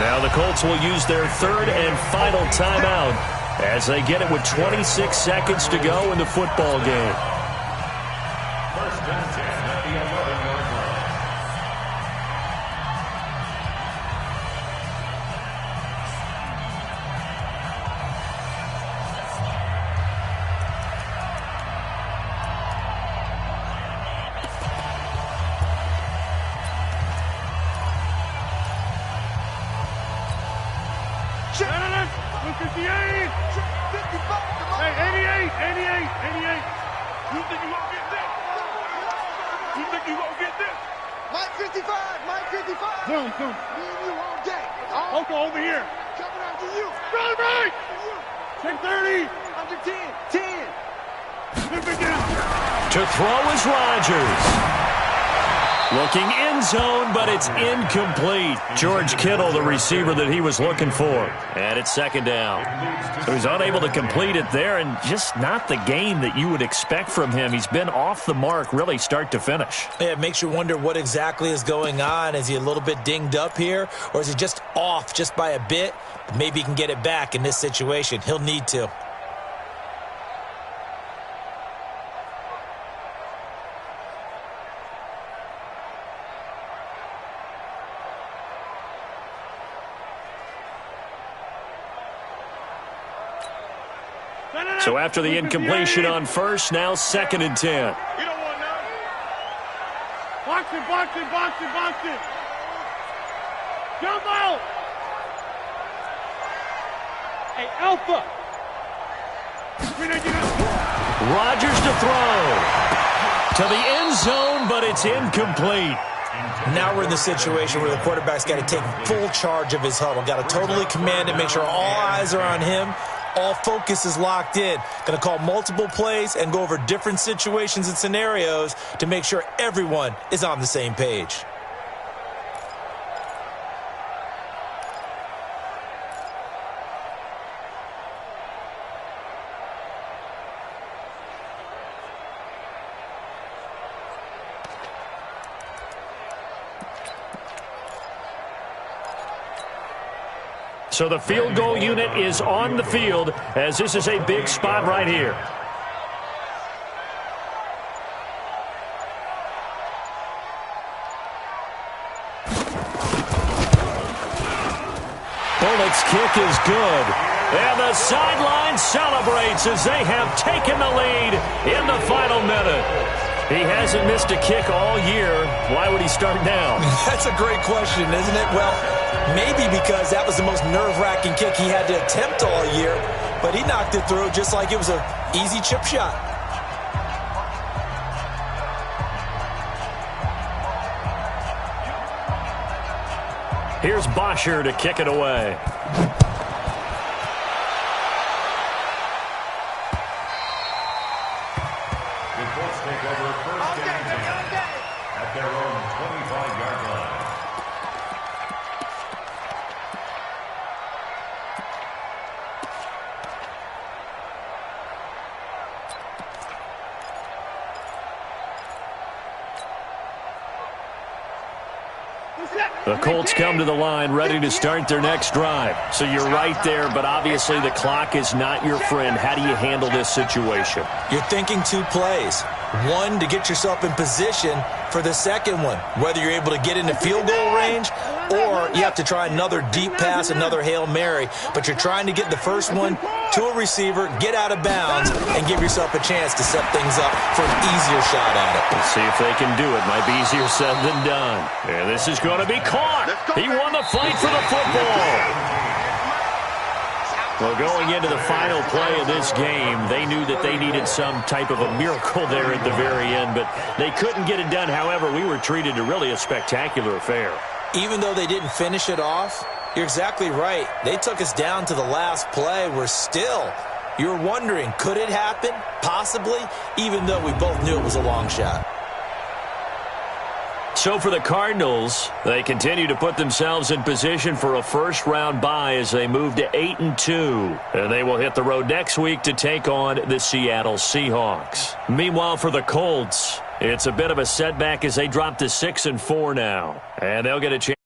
Now the Colts will use their third and final timeout as they get it with 26 seconds to go in the football game. First and 10 at the 11-yard line. To throw is Rodgers. Looking end zone, but it's incomplete. George Kittle, the receiver that he was looking for. And it's second down. So he's unable to complete it there, and just not the game that you would expect from him. He's been off the mark really start to finish. Yeah, it makes you wonder what exactly is going on. Is he a little bit dinged up here, or is he just off just by a bit? Maybe he can get it back in this situation. He'll need to. So after the incompletion on first, now second and 10. You don't want none. Box it, box it, box it, box it. Jump out. Hey, Alpha. Rodgers to throw. To the end zone, but it's incomplete. Now we're in the situation where the quarterback's got to take full charge of his huddle. Got to totally command it, make sure all eyes are on him. All focus is locked in. Going to call multiple plays and go over different situations and scenarios to make sure everyone is on the same page. So the field goal unit is on the field as this is a big spot right here. Bullock's kick is good. And the sideline celebrates as they have taken the lead in the final minute. He hasn't missed a kick all year. Why would he start now? That's a great question, isn't it? Well, maybe because that was the most nerve-wracking kick he had to attempt all year, but he knocked it through just like it was an easy chip shot. Here's Bosher to kick it away. The Colts take over first and 10 at their own 25-yard line. The Colts come to the line ready to start their next drive. So you're right there, but obviously the clock is not your friend. How do you handle this situation? You're thinking two plays. One, to get yourself in position for the second one, whether you're able to get into field goal range or you have to try another deep pass, another Hail Mary. But you're trying to get the first one to a receiver, get out of bounds, and give yourself a chance to set things up for an easier shot at it. Let's see if they can do it. Might be easier said than done. And this is going to be caught. He won the fight for the football. Well, going into the final play of this game, they knew that they needed some type of a miracle there at the very end, but they couldn't get it done. However, we were treated to really a spectacular affair. Even though they didn't finish it off, you're exactly right. They took us down to the last play. We're still, you're wondering, could it happen? Possibly, even though we both knew it was a long shot. So for the Cardinals, they continue to put themselves in position for a first-round bye as they move to 8-2. And they will hit the road next week to take on the Seattle Seahawks. Meanwhile, for the Colts, it's a bit of a setback as they drop to 6-4 now. And they'll get a chance.